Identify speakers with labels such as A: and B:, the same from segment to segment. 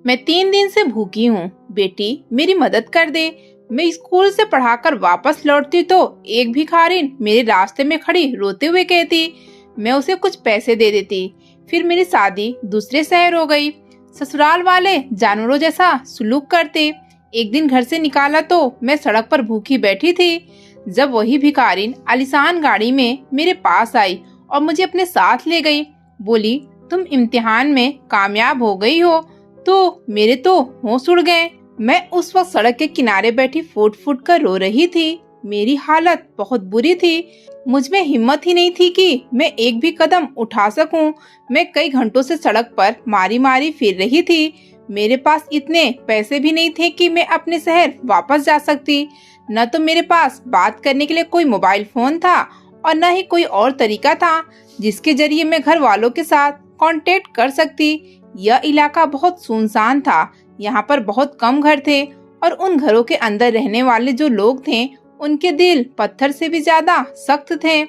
A: मैं 3 दिन से भूखी हूँ, बेटी मेरी मदद कर दे। मैं स्कूल से पढ़ाकर वापस लौटती तो एक भिखारिन मेरे रास्ते में खड़ी रोते हुए कहती, मैं उसे कुछ पैसे दे देती। फिर मेरी शादी दूसरे शहर हो गई। ससुराल वाले जानवरों जैसा सुलूक करते। एक दिन घर से निकाला तो मैं सड़क पर भूखी बैठी थी। जब वही भिखारिन आलीशान गाड़ी में मेरे पास आई और मुझे अपने साथ ले गई। बोली, तुम इम्तिहान में कामयाब हो गई हो। तो मेरे तो होश उड़ गए। मैं उस वक्त सड़क के किनारे बैठी फूट फूट कर रो रही थी। मेरी हालत बहुत बुरी थी। मुझ में हिम्मत ही नहीं थी कि मैं एक भी कदम उठा सकूं। मैं कई घंटों से सड़क पर मारी मारी फिर रही थी। मेरे पास इतने पैसे भी नहीं थे कि मैं अपने शहर वापस जा सकती। न तो मेरे पास बात करने के लिए कोई मोबाइल फोन था और न ही कोई और तरीका था जिसके जरिए मैं घर वालों के साथ कांटेक्ट कर सकती। यह इलाका बहुत सुनसान था। यहाँ पर बहुत कम घर थे और उन घरों के अंदर रहने वाले जो लोग थे उनके दिल पत्थर से भी ज्यादा सख्त थे।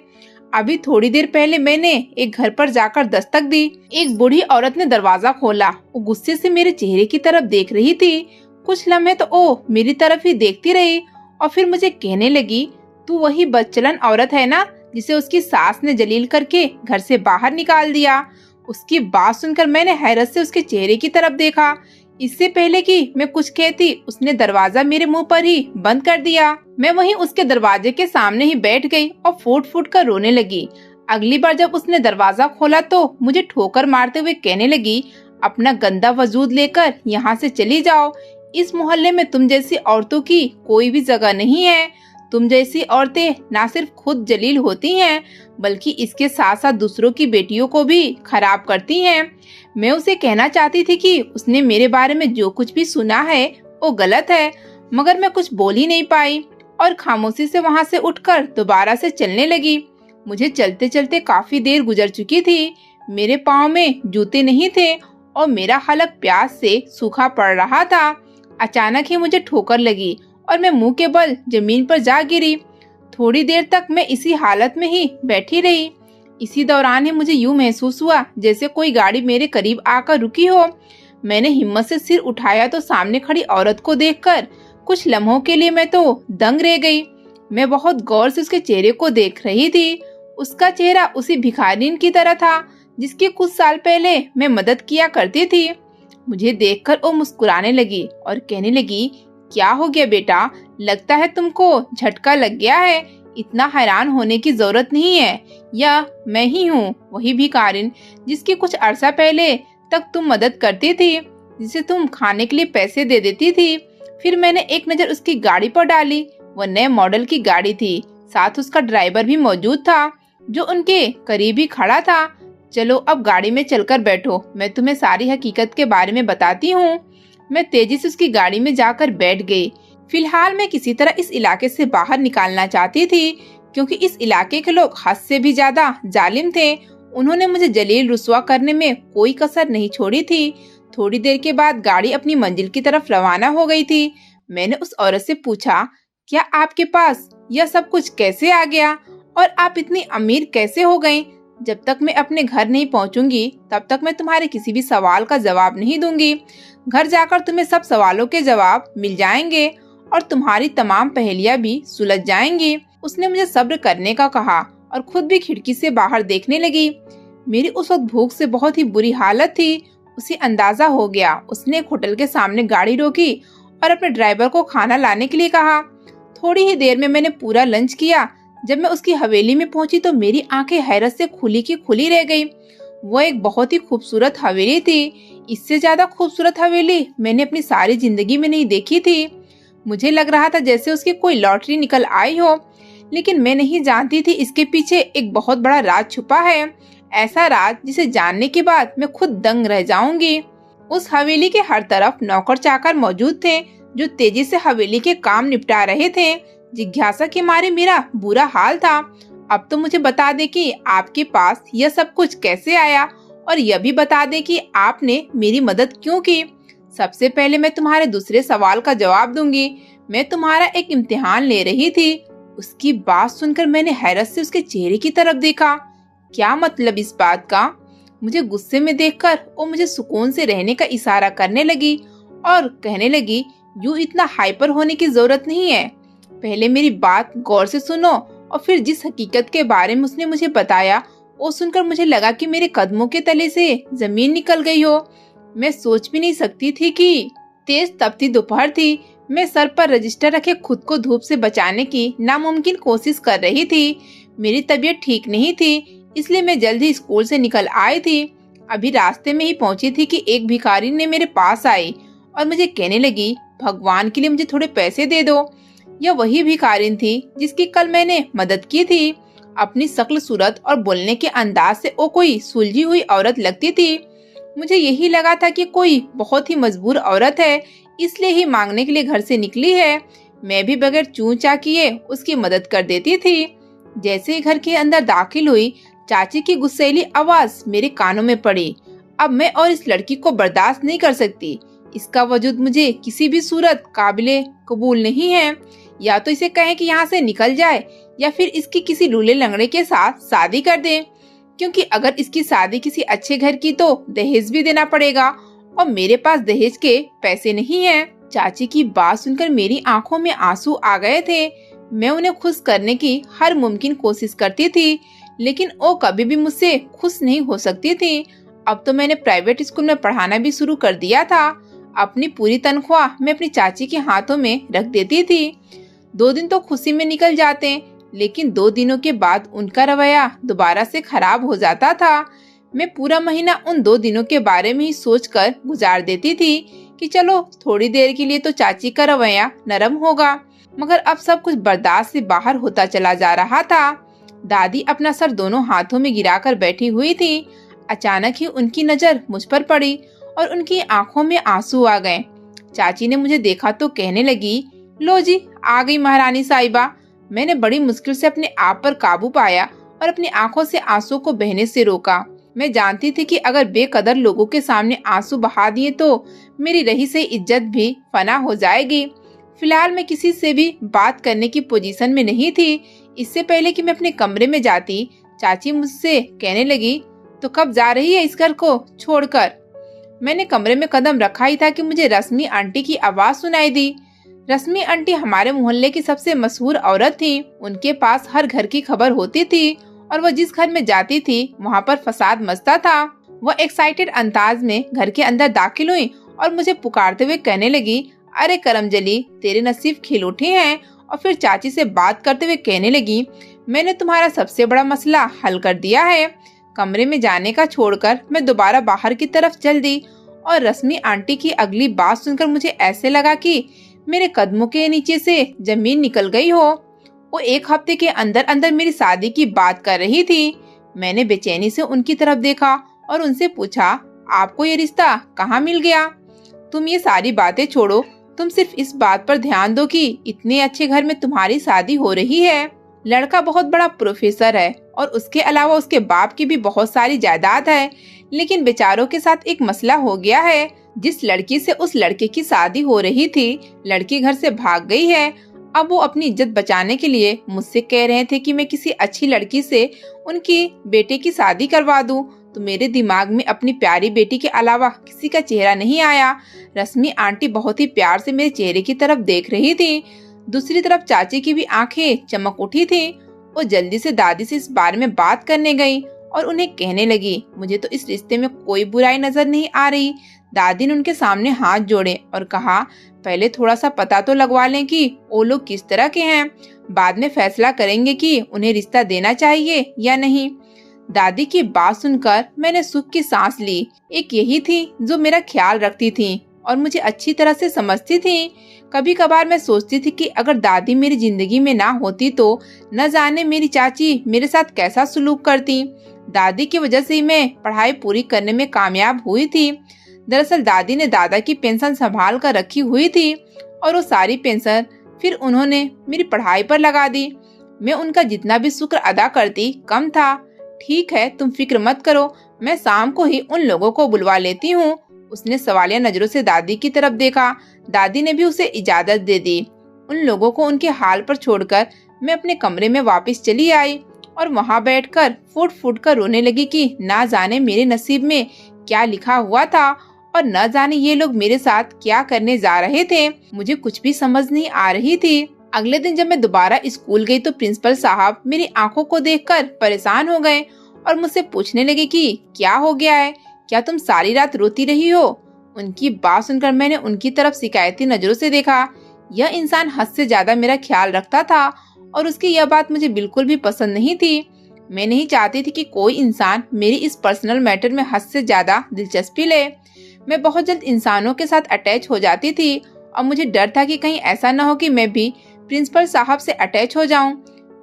A: अभी थोड़ी देर पहले मैंने एक घर पर जाकर दस्तक दी। एक बूढ़ी औरत ने दरवाजा खोला। वो गुस्से से मेरे चेहरे की तरफ देख रही थी। कुछ लम्हे तो वो मेरी तरफ ही देखती रही और फिर मुझे कहने लगी, तू वही बदचलन औरत है ना जिसे उसकी सास ने जलील करके घर से बाहर निकाल दिया। उसकी बात सुनकर मैंने हैरत से उसके चेहरे की तरफ देखा। इससे पहले कि मैं कुछ कहती उसने दरवाजा मेरे मुंह पर ही बंद कर दिया। मैं वहीं उसके दरवाजे के सामने ही बैठ गई और फूट फूट कर रोने लगी। अगली बार जब उसने दरवाजा खोला तो मुझे ठोकर मारते हुए कहने लगी, अपना गंदा वजूद लेकर यहाँ से चली जाओ। इस मोहल्ले में तुम जैसी औरतों की कोई भी जगह नहीं है। तुम जैसी औरतें ना सिर्फ खुद जलील होती हैं बल्कि इसके साथ साथ दूसरों की बेटियों को भी खराब करती हैं। मैं उसे कहना चाहती थी कि उसने मेरे बारे में जो कुछ भी सुना है वो गलत है, मगर मैं कुछ बोल ही नहीं पाई और खामोशी से वहां से उठकर दोबारा से चलने लगी। मुझे चलते चलते काफी देर गुजर चुकी थी। मेरे पाँव में जूते नहीं थे और मेरा हलक प्यास से सूखा पड़ रहा था। अचानक ही मुझे ठोकर लगी और मैं मुंह के बल जमीन पर जा गिरी। थोड़ी देर तक मैं इसी हालत में ही बैठी रही। इसी दौरान ही मुझे यूं महसूस हुआ जैसे कोई गाड़ी मेरे करीब आकर रुकी हो। मैंने हिम्मत से सिर उठाया तो सामने खड़ी औरत को देखकर कुछ लम्हों के लिए मैं तो दंग रह गई। मैं बहुत गौर से उसके चेहरे को देख रही थी। उसका चेहरा उसी भिखारिन की तरह था जिसकी कुछ साल पहले मैं मदद किया करती थी। मुझे देखकर वो मुस्कुराने लगी और कहने लगी, क्या हो गया बेटा, लगता है तुमको झटका लग गया है। इतना हैरान होने की जरूरत नहीं है। यह मैं ही हूँ, वही भिखारिन जिसकी कुछ अरसा पहले तक तुम मदद करती थी, जिसे तुम खाने के लिए पैसे दे देती थी। फिर मैंने एक नजर उसकी गाड़ी पर डाली। वह नए मॉडल की गाड़ी थी। साथ उसका ड्राइवर भी मौजूद था जो उनके करीब ही खड़ा था। चलो अब गाड़ी में चलकर बैठो, मैं तुम्हें सारी हकीकत के बारे में बताती हूँ। मैं तेजी से उसकी गाड़ी में जाकर बैठ गई। फिलहाल मैं किसी तरह इस इलाके से बाहर निकालना चाहती थी क्योंकि इस इलाके के लोग हद से भी ज्यादा जालिम थे। उन्होंने मुझे जलील रुस्वा करने में कोई कसर नहीं छोड़ी थी। थोड़ी देर के बाद गाड़ी अपनी मंजिल की तरफ रवाना हो गई थी। मैंने उस औरत से पूछा, क्या आपके पास यह सब कुछ कैसे आ गया और आप इतनी अमीर कैसे हो गई? जब तक मैं अपने घर नहीं पहुंचूंगी तब तक मैं तुम्हारे किसी भी सवाल का जवाब नहीं दूंगी। घर जाकर तुम्हें सब सवालों के जवाब मिल जाएंगे और तुम्हारी तमाम पहेलियां भी सुलझ जाएंगी। उसने मुझे सब्र करने का कहा और खुद भी खिड़की से बाहर देखने लगी। मेरी उस वक्त भूख से बहुत ही बुरी हालत थी। उसे अंदाजा हो गया। उसने एक होटल के सामने गाड़ी रोकी और अपने ड्राइवर को खाना लाने के लिए कहा। थोड़ी ही देर में मैंने पूरा लंच किया। जब मैं उसकी हवेली में पहुंची तो मेरी आंखें हैरत से खुली की खुली रह गई। वो एक बहुत ही खूबसूरत हवेली थी। इससे ज्यादा खूबसूरत हवेली मैंने अपनी सारी जिंदगी में नहीं देखी थी। मुझे लग रहा था जैसे उसकी कोई लॉटरी निकल आई हो, लेकिन मैं नहीं जानती थी इसके पीछे एक बहुत बड़ा राज छुपा है। ऐसा राज जिसे जानने के बाद मैं खुद दंग रह जाऊंगी। उस हवेली के हर तरफ नौकर चाकर मौजूद थे जो तेजी से हवेली के काम निपटा रहे थे। जिज्ञासा के मारे मेरा बुरा हाल था। अब तो मुझे बता दे कि आपके पास यह सब कुछ कैसे आया और यह भी बता दे कि आपने मेरी मदद क्यों की। सबसे पहले मैं तुम्हारे दूसरे सवाल का जवाब दूंगी। मैं तुम्हारा एक इम्तिहान ले रही थी। उसकी बात सुनकर मैंने हैरत से उसके चेहरे की तरफ देखा। क्या मतलब इस बात का? मुझे गुस्से में देखकर वो मुझे सुकून से रहने का इशारा करने लगी और कहने लगी, यूं इतना हाइपर होने की जरूरत नहीं है। पहले मेरी बात गौर से सुनो और फिर जिस हकीकत के बारे में उसने मुझे बताया वो सुनकर मुझे लगा कि मेरे कदमों के तले से जमीन निकल गई हो। मैं सोच भी नहीं सकती थी कि तेज तपती दोपहर थी। मैं सर पर रजिस्टर रखे खुद को धूप से बचाने की नामुमकिन कोशिश कर रही थी। मेरी तबीयत ठीक नहीं थी, इसलिए मैं जल्द ही स्कूल से निकल आई थी। अभी रास्ते में ही पहुंची थी कि एक भिखारी ने मेरे पास आई और मुझे कहने लगी, भगवान के लिए मुझे थोड़े पैसे दे दो। यह वही भिखारिन थी जिसकी कल मैंने मदद की थी। अपनी शक्ल सूरत और बोलने के अंदाज से वो कोई सुलझी हुई औरत लगती थी। मुझे यही लगा था कि कोई बहुत ही मजबूर औरत है, इसलिए ही मांगने के लिए घर से निकली है। मैं भी बगैर चूं चा किए उसकी मदद कर देती थी। जैसे ही घर के अंदर दाखिल हुई, चाची की गुस्सैली आवाज मेरे कानों में पड़ी। अब मैं और इस लड़की को बर्दाश्त नहीं कर सकती। इसका वजूद मुझे किसी भी सूरत काबिले कबूल नहीं है। या तो इसे कहें कि यहाँ से निकल जाए या फिर इसकी किसी लूले लंगड़े के साथ शादी कर दें, क्योंकि अगर इसकी शादी किसी अच्छे घर की तो दहेज भी देना पड़ेगा और मेरे पास दहेज के पैसे नहीं हैं। चाची की बात सुनकर मेरी आंखों में आंसू आ गए थे। मैं उन्हें खुश करने की हर मुमकिन कोशिश करती थी, लेकिन वो कभी भी मुझसे खुश नहीं हो सकती थी। अब तो मैंने प्राइवेट स्कूल में पढ़ाना भी शुरू कर दिया था। अपनी पूरी तनख्वाह मैं अपनी चाची के हाथों में रख देती थी। 2 दिन तो खुशी में निकल जाते, लेकिन 2 दिनों के बाद उनका रवैया दोबारा से खराब हो जाता था। मैं पूरा महीना उन 2 दिनों के बारे में ही सोचकर गुजार देती थी कि चलो थोड़ी देर के लिए तो चाची का रवैया नरम होगा, मगर अब सब कुछ बर्दाश्त से बाहर होता चला जा रहा था। दादी अपना सर दोनों हाथों में गिराकर बैठी हुई थी। अचानक ही उनकी नजर मुझ पर पड़ी और उनकी आंखों में आंसू आ गए। चाची ने मुझे देखा तो कहने लगी, लो जी, आ गई महारानी साहिबा। मैंने बड़ी मुश्किल से अपने आप पर काबू पाया और अपनी आंखों से आंसू को बहने से रोका। मैं जानती थी कि अगर बेकदर लोगों के सामने आंसू बहा दिए तो मेरी रही से इज्जत भी फना हो जाएगी। फिलहाल मैं किसी से भी बात करने की पोजीशन में नहीं थी। इससे पहले कि मैं अपने कमरे में जाती, चाची मुझसे कहने लगी, तो कब जा रही है इस घर को छोड़कर? मैंने कमरे में कदम रखा ही था कि मुझे रश्मि आंटी की आवाज सुनाई दी। रश्मि आंटी हमारे मोहल्ले की सबसे मशहूर औरत थी। उनके पास हर घर की खबर होती थी और वह जिस घर में जाती थी वहाँ पर फसाद मचता था। वह एक्साइटेड अंदाज में घर के अंदर दाखिल हुई और मुझे पुकारते हुए कहने लगी, अरे करमजली, तेरे नसीब खिल उठे हैं। और फिर चाची से बात करते हुए कहने लगी, मैंने तुम्हारा सबसे बड़ा मसला हल कर दिया है। कमरे में जाने का छोड़कर मैं दोबारा बाहर की तरफ चल दी और रश्मि आंटी की अगली बात सुनकर मुझे ऐसे लगा कि मेरे कदमों के नीचे से जमीन निकल गई हो। वो 1 हफ्ते के अंदर अंदर मेरी शादी की बात कर रही थी। मैंने बेचैनी से उनकी तरफ देखा और उनसे पूछा, आपको ये रिश्ता कहाँ मिल गया? तुम ये सारी बातें छोड़ो, तुम सिर्फ इस बात पर ध्यान दो कि इतने अच्छे घर में तुम्हारी शादी हो रही है। लड़का बहुत बड़ा प्रोफेसर है और उसके अलावा उसके बाप की भी बहुत सारी जायदाद है, लेकिन बेचारों के साथ एक मसला हो गया है। जिस लड़की से उस लड़के की शादी हो रही थी, लड़की घर से भाग गई है। अब वो अपनी इज्जत बचाने के लिए मुझसे कह रहे थे कि मैं किसी अच्छी लड़की से उनकी बेटे की शादी करवा दूं। तो मेरे दिमाग में अपनी प्यारी बेटी के अलावा किसी का चेहरा नहीं आया। रश्मि आंटी बहुत ही प्यार से मेरे चेहरे की तरफ देख रही थी। दूसरी तरफ चाची की भी आंखें चमक उठी थी। वो जल्दी से दादी से इस बारे में बात करने गई और उन्हें कहने लगी, मुझे तो इस रिश्ते में कोई बुराई नजर नहीं आ रही। दादी ने उनके सामने हाथ जोड़े और कहा, पहले थोड़ा सा पता तो लगवा लें कि वो लोग किस तरह के हैं, बाद में फैसला करेंगे कि उन्हें रिश्ता देना चाहिए या नहीं। दादी की बात सुनकर मैंने सुख की सांस ली। एक यही थी जो मेरा ख्याल रखती थी और मुझे अच्छी तरह से समझती थी। कभी कभार मैं सोचती थी कि अगर दादी मेरी जिंदगी में ना होती तो न जाने मेरी चाची मेरे साथ कैसा सलूक करती। दादी की वजह से ही मैं पढ़ाई पूरी करने में कामयाब हुई थी। दरअसल दादी ने दादा की पेंशन संभाल कर रखी हुई थी और वो सारी पेंशन फिर उन्होंने मेरी पढ़ाई पर लगा दी। मैं उनका जितना भी शुक्र अदा करती कम था। ठीक है, तुम फिक्र मत करो, मैं शाम को ही उन लोगों को बुलवा लेती हूँ। उसने सवालिया नजरों से दादी की तरफ देखा। दादी ने भी उसे इजाजत दे दी। उन लोगों को उनके हाल पर छोड़कर मैं अपने कमरे में वापस चली आई और वहाँ बैठकर फूट फूट कर रोने लगी कि ना जाने मेरे नसीब में क्या लिखा हुआ था और न जाने ये लोग मेरे साथ क्या करने जा रहे थे। मुझे कुछ भी समझ नहीं आ रही थी। अगले दिन जब मैं दोबारा स्कूल गई तो प्रिंसिपल साहब मेरी आंखों को देखकर परेशान हो गए और मुझसे पूछने लगे कि क्या हो गया है, क्या तुम सारी रात रोती रही हो। उनकी बात सुनकर मैंने उनकी तरफ शिकायती नजरों से देखा। यह इंसान हद से ज्यादा मेरा ख्याल रखता था और उसकी यह बात मुझे बिल्कुल भी पसंद नहीं थी। मैं नहीं चाहती थी कि कोई इंसान मेरी इस पर्सनल मैटर में हद से ज्यादा दिलचस्पी ले। मैं बहुत जल्द इंसानों के साथ अटैच हो जाती थी और मुझे डर था कि कहीं ऐसा न हो कि मैं भी प्रिंसिपल साहब से अटैच हो जाऊं।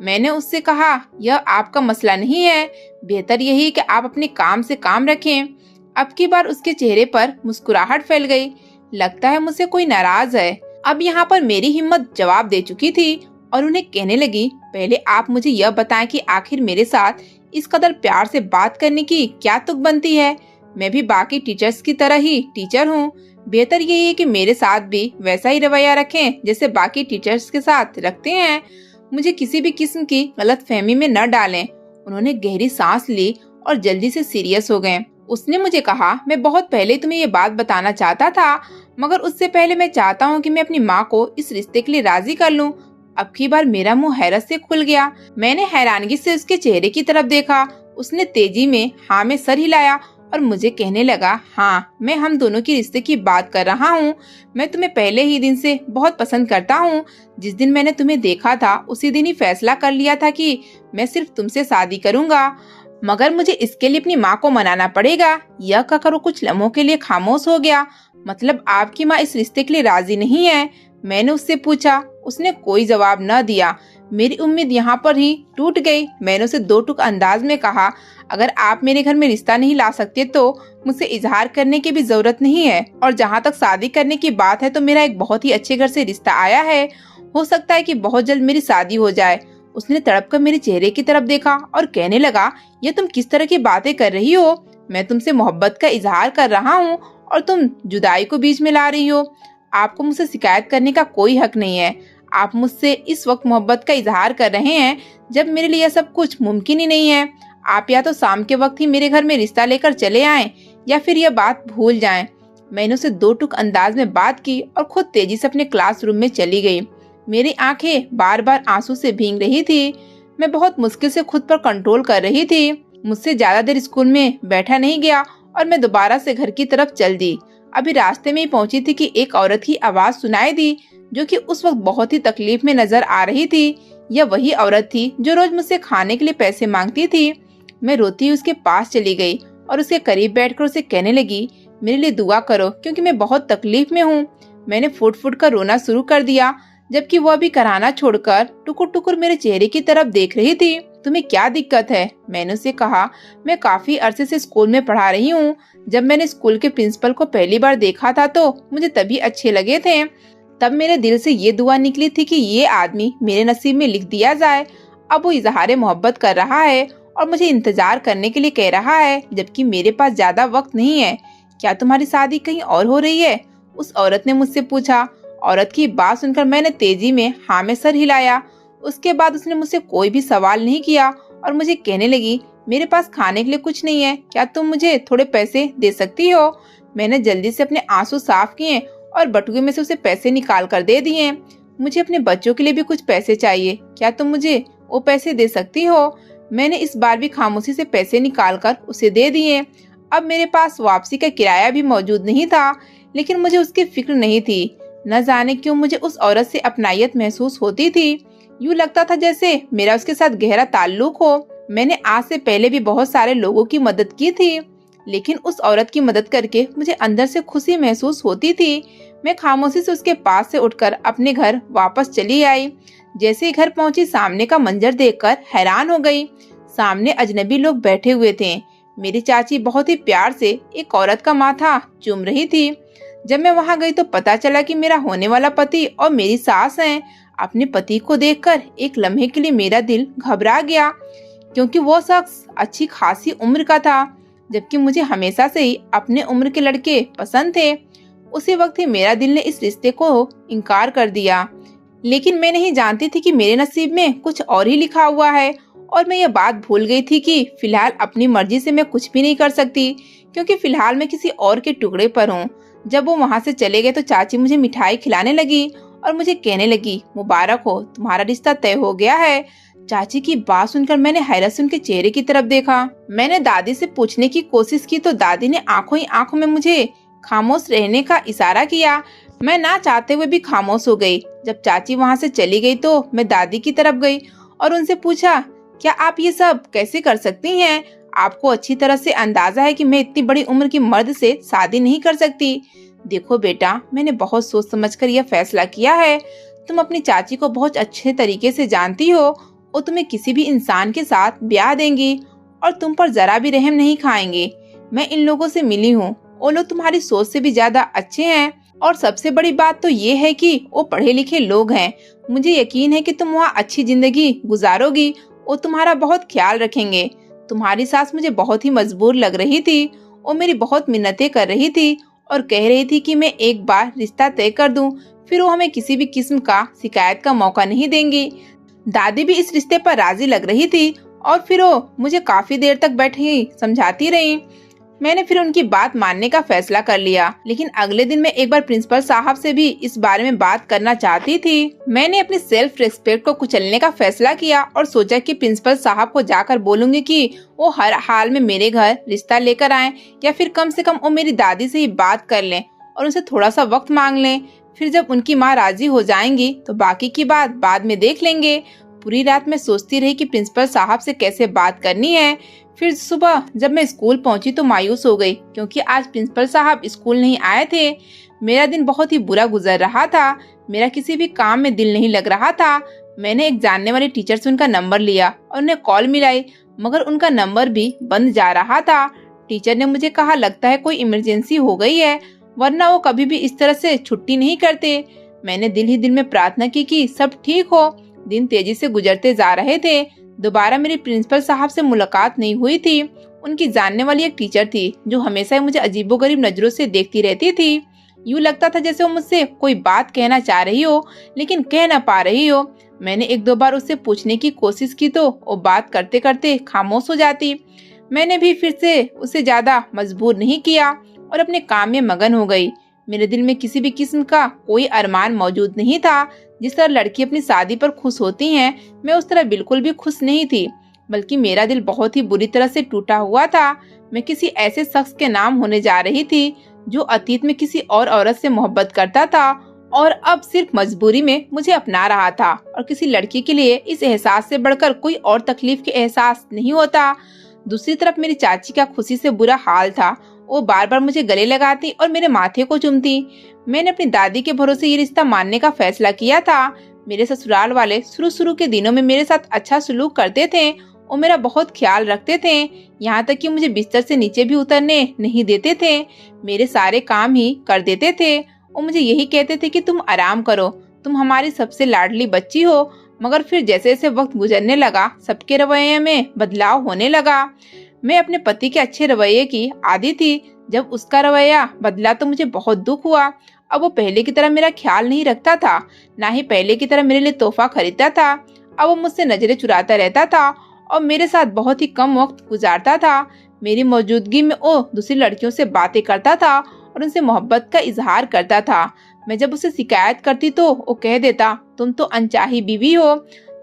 A: मैंने उससे कहा, यह आपका मसला नहीं है, बेहतर यही कि आप अपने काम से काम रखें। अब की बार उसके चेहरे पर मुस्कुराहट फैल गई। लगता है मुझसे कोई नाराज है। अब यहाँ पर मेरी हिम्मत जवाब दे चुकी थी और उन्हें कहने लगी, पहले आप मुझे यह बताएं कि आखिर मेरे साथ इस कदर प्यार से बात करने की क्या तुक बनती है। मैं भी बाकी टीचर्स की तरह ही टीचर हूँ। बेहतर यही है कि मेरे साथ भी वैसा ही रवैया रखें जैसे बाकी टीचर्स के साथ रखते हैं। मुझे किसी भी किस्म की गलतफहमी में न डालें। उन्होंने गहरी सांस ली और जल्दी से सीरियस हो गए। उसने मुझे कहा, मैं बहुत पहले तुम्हें ये बात बताना चाहता था, मगर उससे पहले मैं चाहता हूँ कि मैं अपनी माँ को इस रिश्ते के लिए राजी कर लूँ। अब की बार मेरा मुंह हैरत से खुल गया। मैंने हैरानगी से उसके चेहरे की तरफ देखा। उसने तेजी में हाँ में सर हिलाया और मुझे कहने लगा, हाँ, मैं हम दोनों की रिश्ते की बात कर रहा हूँ। मैं तुम्हें पहले ही दिन से बहुत पसंद करता हूँ। जिस दिन मैंने तुम्हें देखा था उसी दिन ही फैसला कर लिया था कि मैं सिर्फ तुमसे शादी करूँगा, मगर मुझे इसके लिए अपनी माँ को मनाना पड़ेगा। यह कहकर वो कुछ लम्हों के लिए खामोश हो गया। मतलब आपकी माँ इस रिश्ते के लिए राजी नहीं है? मैंने उससे पूछा। उसने कोई जवाब न दिया। मेरी उम्मीद यहाँ पर ही टूट गई। मैंने उसे दो टूक अंदाज में कहा, अगर आप मेरे घर में रिश्ता नहीं ला सकते तो मुझसे इजहार करने की भी जरूरत नहीं है। और जहाँ तक शादी करने की बात है तो मेरा एक बहुत ही अच्छे घर से रिश्ता आया है। हो सकता है कि बहुत जल्द मेरी शादी हो जाए। उसने तड़प कर मेरे चेहरे की तरफ देखा और कहने लगा, ये तुम किस तरह की बातें कर रही हो? मैं तुमसे मोहब्बत का इजहार कर रहा हूँ और तुम जुदाई को बीच में ला रही हो। आपको मुझसे शिकायत करने का कोई हक नहीं है। आप मुझसे इस वक्त मोहब्बत का इजहार कर रहे हैं जब मेरे लिए यह सब कुछ मुमकिन ही नहीं है। आप या तो शाम के वक्त ही मेरे घर में रिश्ता लेकर चले आएं या फिर यह बात भूल जाएं। मैंने उसे दो टूक अंदाज में बात की और खुद तेजी से अपने क्लासरूम में चली गई। मेरी आंखें बार बार आंसू से भीग रही थी। मैं बहुत मुश्किल से खुद पर कंट्रोल कर रही थी। मुझसे ज्यादा देर स्कूल में बैठा नहीं गया और मैं दोबारा से घर की तरफ चल दी। अभी रास्ते में ही पहुंची थी कि एक औरत की आवाज सुनाई दी जो कि उस वक्त बहुत ही तकलीफ में नजर आ रही थी। यह वही औरत थी जो रोज मुझसे खाने के लिए पैसे मांगती थी। मैं रोती हुई उसके पास चली गई और उसके करीब बैठकर उसे कहने लगी, मेरे लिए दुआ करो क्योंकि मैं बहुत तकलीफ में हूँ। मैंने फुट फुट कर रोना शुरू कर दिया, जबकि वह भी कराहना छोड़कर टुकुर टुकुर मेरे चेहरे की तरफ देख रही थी। तुम्हें क्या दिक्कत है? मैंने उसे कहा, मैं काफी अरसे से स्कूल में पढ़ा रही हूँ। जब मैंने स्कूल के प्रिंसिपल को पहली बार देखा था तो मुझे तभी अच्छे लगे थे। तब मेरे दिल से ये दुआ निकली थी कि ये आदमी मेरे नसीब में लिख दिया जाए। अब वो इजहार मोहब्बत कर रहा है और मुझे इंतजार करने के लिए कह रहा है, जबकि मेरे पास ज्यादा वक्त नहीं है। क्या तुम्हारी शादी कहीं और हो रही है? उस औरत ने मुझसे पूछा। औरत की बात सुनकर मैंने तेजी में हाँ में सर हिलाया। उसके बाद उसने मुझसे कोई भी सवाल नहीं किया और मुझे कहने लगी, मेरे पास खाने के लिए कुछ नहीं है, क्या तुम मुझे थोड़े पैसे दे सकती हो? मैंने जल्दी से अपने आंसू साफ किए और बटुए में से उसे पैसे निकाल कर दे दिए। मुझे अपने बच्चों के लिए भी कुछ पैसे चाहिए, क्या तुम मुझे वो पैसे दे सकती हो? मैंने इस बार भी खामोशी से पैसे निकालकर उसे दे दिए। अब मेरे पास वापसी का किराया भी मौजूद नहीं था, लेकिन मुझे उसकी फिक्र नहीं थी। न जाने क्यों मुझे उस औरत से अपनायत महसूस होती थी। यूँ लगता था जैसे मेरा उसके साथ गहरा ताल्लुक हो। मैंने आज से पहले भी बहुत सारे लोगों की मदद की थी, लेकिन उस औरत की मदद करके मुझे अंदर से खुशी महसूस होती थी। मैं खामोशी से उसके पास से उठकर अपने घर वापस चली आई। जैसे ही घर पहुंची सामने का मंजर देखकर हैरान हो गई। सामने अजनबी लोग बैठे हुए थे। मेरी चाची बहुत ही प्यार से एक औरत का माथा चूम रही थी। जब मैं वहां गई तो पता चला कि मेरा होने वाला पति और मेरी सास हैं। अपने पति को देखकर एक लम्हे के लिए मेरा दिल घबरा गया, क्योंकि वो शख्स अच्छी खासी उम्र का था, जबकि मुझे हमेशा से ही अपने उम्र के लड़के पसंद थे। उसी वक्त ही मेरा दिल ने इस रिश्ते को इनकार कर दिया, लेकिन मैं नहीं जानती थी कि मेरे नसीब में कुछ और ही लिखा हुआ है और मैं ये बात भूल गई थी कि फिलहाल अपनी मर्जी से मैं कुछ भी नहीं कर सकती, क्योंकि फिलहाल मैं किसी और के टुकड़े पर हूँ। जब वो वहाँ से चले गए तो चाची मुझे मिठाई खिलाने लगी और मुझे कहने लगी, मुबारक हो, तुम्हारा रिश्ता तय हो गया है। चाची की बात सुनकर मैंने हैरत से उनके चेहरे की तरफ देखा। मैंने दादी से पूछने की कोशिश की तो दादी ने आंखों ही आंखों में मुझे खामोश रहने का इशारा किया। मैं ना चाहते हुए भी खामोश हो गई। जब चाची वहाँ से चली गई तो मैं दादी की तरफ गई और उनसे पूछा, क्या आप ये सब कैसे कर सकती हैं? आपको अच्छी तरह से अंदाजा है कि मैं इतनी बड़ी उम्र की मर्द से शादी नहीं कर सकती। देखो बेटा, मैंने बहुत सोच समझकर यह फैसला किया है। तुम अपनी चाची को बहुत अच्छे तरीके से जानती हो। वो तुम्हें किसी भी इंसान के साथ ब्याह देंगी और तुम पर जरा भी रहम नहीं खाएंगे। मैं इन लोगों से मिली हूँ, वो लोग तुम्हारी सोच से भी ज्यादा अच्छे हैं और सबसे बड़ी बात तो ये है कि वो पढ़े लिखे लोग हैं। मुझे यकीन है कि तुम वहाँ अच्छी जिंदगी गुजारोगी। वो तुम्हारा बहुत ख्याल रखेंगे। तुम्हारी सास मुझे बहुत ही मजबूर लग रही थी। वो मेरी बहुत मिन्नतें कर रही थी और कह रही थी कि मैं एक बार रिश्ता तय कर दूं, फिर वो हमें किसी भी किस्म का शिकायत का मौका नहीं देंगी। दादी भी इस रिश्ते पर राजी लग रही थी और फिर वो मुझे काफी देर तक बैठी समझाती रही। मैंने फिर उनकी बात मानने का फैसला कर लिया, लेकिन अगले दिन मैं एक बार प्रिंसिपल साहब से भी इस बारे में बात करना चाहती थी। मैंने अपनी सेल्फ रिस्पेक्ट को कुचलने का फैसला किया और सोचा कि प्रिंसिपल साहब को जाकर बोलूंगी कि वो हर हाल में मेरे घर रिश्ता लेकर आए, या फिर कम से कम वो मेरी दादी से ही बात कर लें और उनसे थोड़ा सा वक्त मांग लें। फिर जब उनकी माँ राजी हो जाएंगी तो बाकी की बात बाद में देख लेंगे। पूरी रात मैं सोचती रही कि प्रिंसिपल साहब से कैसे बात करनी है। फिर सुबह जब मैं स्कूल पहुंची तो मायूस हो गई, क्योंकि आज प्रिंसिपल साहब स्कूल नहीं आए थे। मेरा दिन बहुत ही बुरा गुजर रहा था। मेरा किसी भी काम में दिल नहीं लग रहा था। मैंने एक जानने वाले टीचर से उनका नंबर लिया और उन्हें कॉल मिलाई, मगर उनका नंबर भी बंद जा रहा था। टीचर ने मुझे कहा, लगता है कोई इमरजेंसी हो गई है, वरना वो कभी भी इस तरह से छुट्टी नहीं करते। मैंने दिल ही दिल में प्रार्थना की कि सब ठीक हो। दिन तेजी से गुजरते जा रहे थे। दोबारा मेरी प्रिंसिपल साहब से मुलाकात नहीं हुई थी। उनकी जानने वाली एक टीचर थी जो हमेशा मुझे अजीबोगरीब नजरों से देखती रहती थी। यूँ लगता था जैसे वो मुझसे कोई बात कहना चाह रही हो, लेकिन कह न पा रही हो। मैंने एक दो बार उससे पूछने की कोशिश की तो वो बात करते करते खामोश हो जाती। मैंने भी फिर से उसे ज्यादा मजबूर नहीं किया और अपने काम में मगन हो गई। मेरे दिल में किसी भी किस्म का कोई अरमान मौजूद नहीं था। जिस तरह लड़की अपनी शादी पर खुश होती हैं, मैं उस तरह बिल्कुल भी खुश नहीं थी, बल्कि मेरा दिल बहुत ही बुरी तरह से टूटा हुआ था। मैं किसी ऐसे शख्स के नाम होने जा रही थी जो अतीत में किसी और औरत से मोहब्बत करता था और अब सिर्फ मजबूरी में मुझे अपना रहा था। और किसी लड़की के लिए इस एहसास से बढ़कर कोई और तकलीफ के एहसास नहीं होता। दूसरी तरफ मेरी चाची का खुशी से बुरा हाल था। वो बार बार मुझे गले लगाती और मेरे माथे को चूमती। मैंने अपनी दादी के भरोसे ये रिश्ता मानने का फैसला किया था। मेरे ससुराल वाले शुरू के दिनों में मेरे साथ अच्छा सलूक करते थे और मेरा बहुत ख्याल रखते थे, यहाँ तक कि मुझे बिस्तर से नीचे भी उतरने नहीं देते थे। मेरे सारे काम ही कर देते थे। वो मुझे यही कहते थे कि तुम आराम करो, तुम हमारी सबसे लाडली बच्ची हो। मगर फिर जैसे जैसे वक्त गुजरने लगा, सबके रवैये में बदलाव होने लगा। मैं अपने पति के अच्छे रवैये की आदी थी। जब उसका रवैया बदला तो मुझे बहुत दुख हुआ। अब वो पहले की तरह मेरा ख्याल नहीं रखता था, ना ही पहले की तरह मेरे लिए तोहफा खरीदता था। अब वो मुझसे नजरें चुराता रहता था और मेरे साथ बहुत ही कम वक्त गुजारता था। मेरी मौजूदगी में वो दूसरी लड़कियों से बातें करता था और उनसे मोहब्बत का इजहार करता था। मैं जब उसे शिकायत करती तो वो कह देता, तुम तो अनचाही बीवी हो,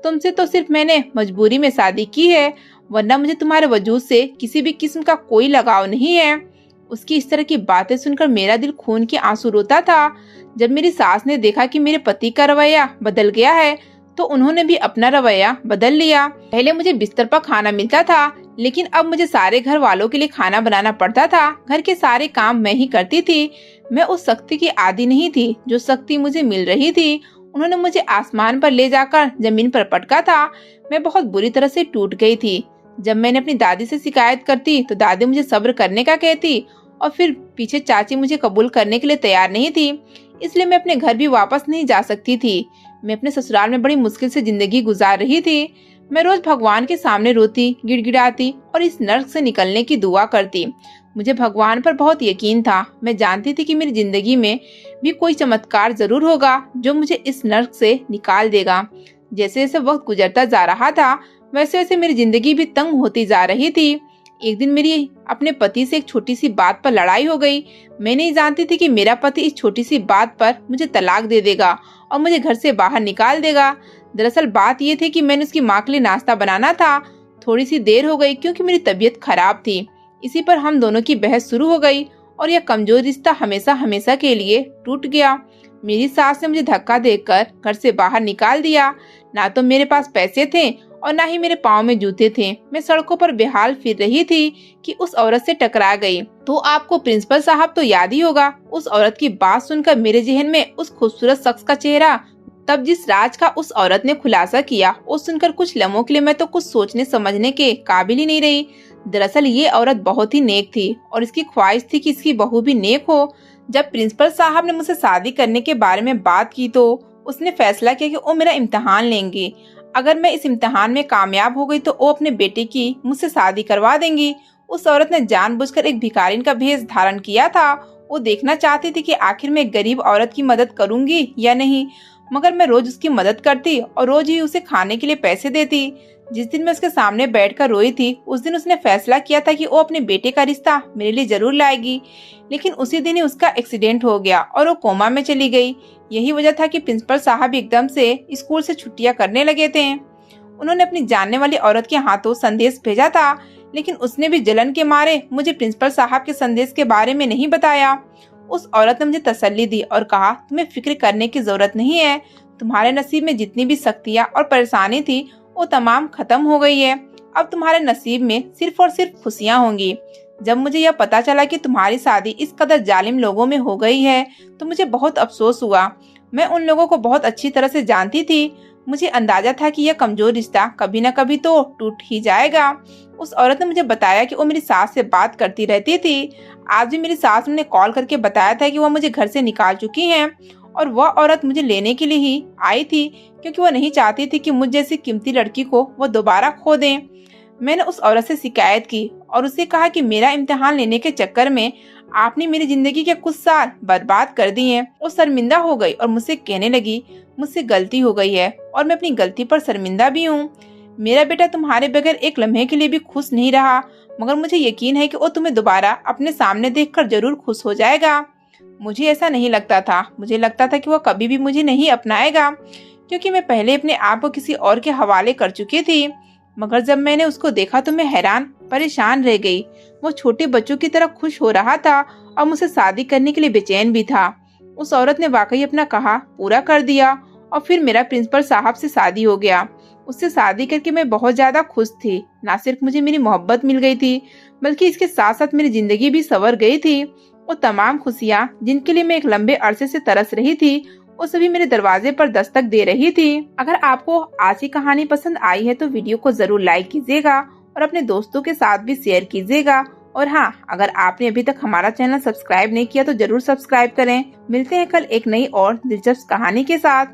A: तुमसे तो सिर्फ मैंने मजबूरी में शादी की है, वरना मुझे तुम्हारे वजूद से किसी भी किस्म का कोई लगाव नहीं है। उसकी इस तरह की बातें सुनकर मेरा दिल खून के आंसू रोता था। जब मेरी सास ने देखा कि मेरे पति का रवैया बदल गया है तो उन्होंने भी अपना रवैया बदल लिया। पहले मुझे बिस्तर पर खाना मिलता था, लेकिन अब मुझे सारे घर वालों के लिए खाना बनाना पड़ता था। घर के सारे काम मैं ही करती थी। मैं उस शक्ति की आदी नहीं थी जो शक्ति मुझे मिल रही थी। उन्होंने मुझे आसमान पर ले जाकर जमीन पर पटका था। मैं बहुत बुरी तरह से टूट गई थी। जब मैंने अपनी दादी से शिकायत करती तो दादी मुझे सब्र करने का कहती और फिर पीछे चाची मुझे कबूल करने के लिए तैयार नहीं थी, इसलिए मैं अपने घर भी वापस नहीं जा सकती थी। मैं अपने ससुराल में बड़ी मुश्किल से जिंदगी गुजार रही थी। मैं रोज भगवान के सामने रोती, गिड़गिड़ाती और इस नर्क से निकलने की दुआ करती। मुझे भगवान पर बहुत यकीन था। मैं जानती थी कि मेरी जिंदगी में भी कोई चमत्कार जरूर होगा जो मुझे इस नर्क से निकाल देगा। जैसे जैसे वक्त गुजरता जा रहा था, वैसे वैसे मेरी जिंदगी भी तंग होती जा रही थी। एक दिन मेरी अपने पति से एक छोटी सी बात पर लड़ाई हो गई। मैं नहीं जानती थी कि मेरा पति इस छोटी सी बात पर मुझे तलाक दे देगा और मुझे घर से बाहर निकाल देगा। दरअसल बात ये थी कि मैंने उसकी माँ के लिए नाश्ता बनाना था। थोड़ी सी देर हो गई क्योंकि मेरी तबीयत खराब थी। इसी पर हम दोनों की बहस शुरू हो गई और यह कमजोर रिश्ता हमेशा हमेशा के लिए टूट गया। मेरी सास ने मुझे धक्का देकर घर से बाहर निकाल दिया। ना तो मेरे पास पैसे थे और ना ही मेरे पाँव में जूते थे। मैं सड़कों पर बेहाल फिर रही थी कि उस औरत से टकरा गई। तो आपको प्रिंसिपल साहब तो याद ही होगा। उस औरत की बात सुनकर मेरे जहन में उस खूबसूरत शख्स का चेहरा, तब जिस राज का उस औरत ने खुलासा किया, वो सुनकर कुछ लम्हों के लिए मैं तो कुछ सोचने समझने के काबिल ही नहीं रही। दरअसल ये औरत बहुत ही नेक थी और इसकी ख्वाहिश थी कि इसकी बहू भी नेक हो। जब प्रिंसिपल साहब ने मुझसे शादी करने के बारे में बात की तो उसने फैसला किया कि वो मेरा इम्तिहान लेंगे। अगर मैं इस इम्तिहान में कामयाब हो गई तो वो अपने बेटे की मुझसे शादी करवा देंगी। उस औरत ने जानबूझकर एक भिखारिन का भेष धारण किया था। वो देखना चाहती थी कि आखिर मैं एक गरीब औरत की मदद करूंगी या नहीं। मगर मैं रोज उसकी मदद करती और रोज ही उसे खाने के लिए पैसे देती। जिस दिन मैं उसके सामने बैठकर रोई थी, उस दिन उसने फैसला किया था कि वो अपने बेटे का रिश्ता मेरे लिए जरूर लाएगी। लेकिन उसी दिन ही उसका एक्सीडेंट हो गया और वो कोमा में चली गई। यही वजह था कि प्रिंसिपल साहब एकदम से स्कूल से छुट्टियां करने लगे थे। उन्होंने अपनी जानने वाली औरत के हाथों संदेश भेजा था, लेकिन उसने भी जलन के मारे मुझे प्रिंसिपल साहब के संदेश के बारे में नहीं बताया। उस औरत ने मुझे तसल्ली दी और कहा, तुम्हें फिक्र करने की जरूरत नहीं है। तुम्हारे नसीब में जितनी भी सख्तियां और परेशानी थी वो तमाम खत्म हो गई है। अब तुम्हारे नसीब में सिर्फ और सिर्फ खुशियां होंगी। जब मुझे यह पता चला कि तुम्हारी शादी इस कदर जालिम लोगों में हो गई है तो मुझे बहुत अफसोस हुआ। मैं उन लोगों को बहुत अच्छी तरह से जानती थी। मुझे अंदाजा था कि यह कमजोर रिश्ता कभी न कभी तो टूट ही जाएगा। उस औरत ने मुझे बताया कि वो मेरी सास से बात करती रहती थी। आज भी मेरी सास ने कॉल करके बताया था कि वह मुझे घर से निकाल चुकी हैं और वह औरत मुझे लेने के लिए ही आई थी, क्योंकि वह नहीं चाहती थी कि मुझ जैसी कीमती लड़की को वह दोबारा खो दें। मैंने उस औरत से शिकायत की और उसे कहा कि मेरा इम्तिहान लेने के चक्कर में आपने मेरी जिंदगी के कुछ साल बर्बाद कर दिए हैं। वो शर्मिंदा हो गई और मुझसे कहने लगी, मुझसे गलती हो गई है और मैं अपनी गलती पर शर्मिंदा भी हूँ। मेरा बेटा तुम्हारे बगैर एक लम्हे के लिए भी खुश नहीं रहा, मगर मुझे यकीन है कि वो तुम्हें दोबारा अपने सामने देखकर जरूर खुश हो जाएगा। मुझे ऐसा नहीं लगता था। मुझे लगता था कि वह कभी भी मुझे नहीं अपनाएगा, क्योंकि मैं पहले अपने आप को किसी और के हवाले कर चुकी थी। मगर जब मैंने उसको देखा तो मैं हैरान परेशान रह गई। वो छोटे बच्चों की तरह खुश हो रहा था और मुझसे शादी करने के लिए बेचैन भी था। उस औरत ने वाकई अपना कहा पूरा कर दिया और फिर मेरा प्रिंसिपल साहब से शादी हो गया। उससे शादी करके मैं बहुत ज्यादा खुश थी। ना सिर्फ मुझे मेरी मोहब्बत मिल गई थी, बल्कि इसके साथ साथ मेरी जिंदगी भी संवर गई थी। वो तमाम खुशियाँ जिनके लिए मैं एक लंबे अरसे से तरस रही थी, वो सभी मेरे दरवाजे पर दस्तक दे रही थी। अगर आपको आज की कहानी पसंद आई है तो वीडियो को जरूर लाइक कीजिएगा और अपने दोस्तों के साथ भी शेयर कीजिएगा। और हाँ, अगर आपने अभी तक हमारा चैनल सब्सक्राइब नहीं किया तो जरूर सब्सक्राइब करें। मिलते हैं कल एक नई और दिलचस्प कहानी के साथ।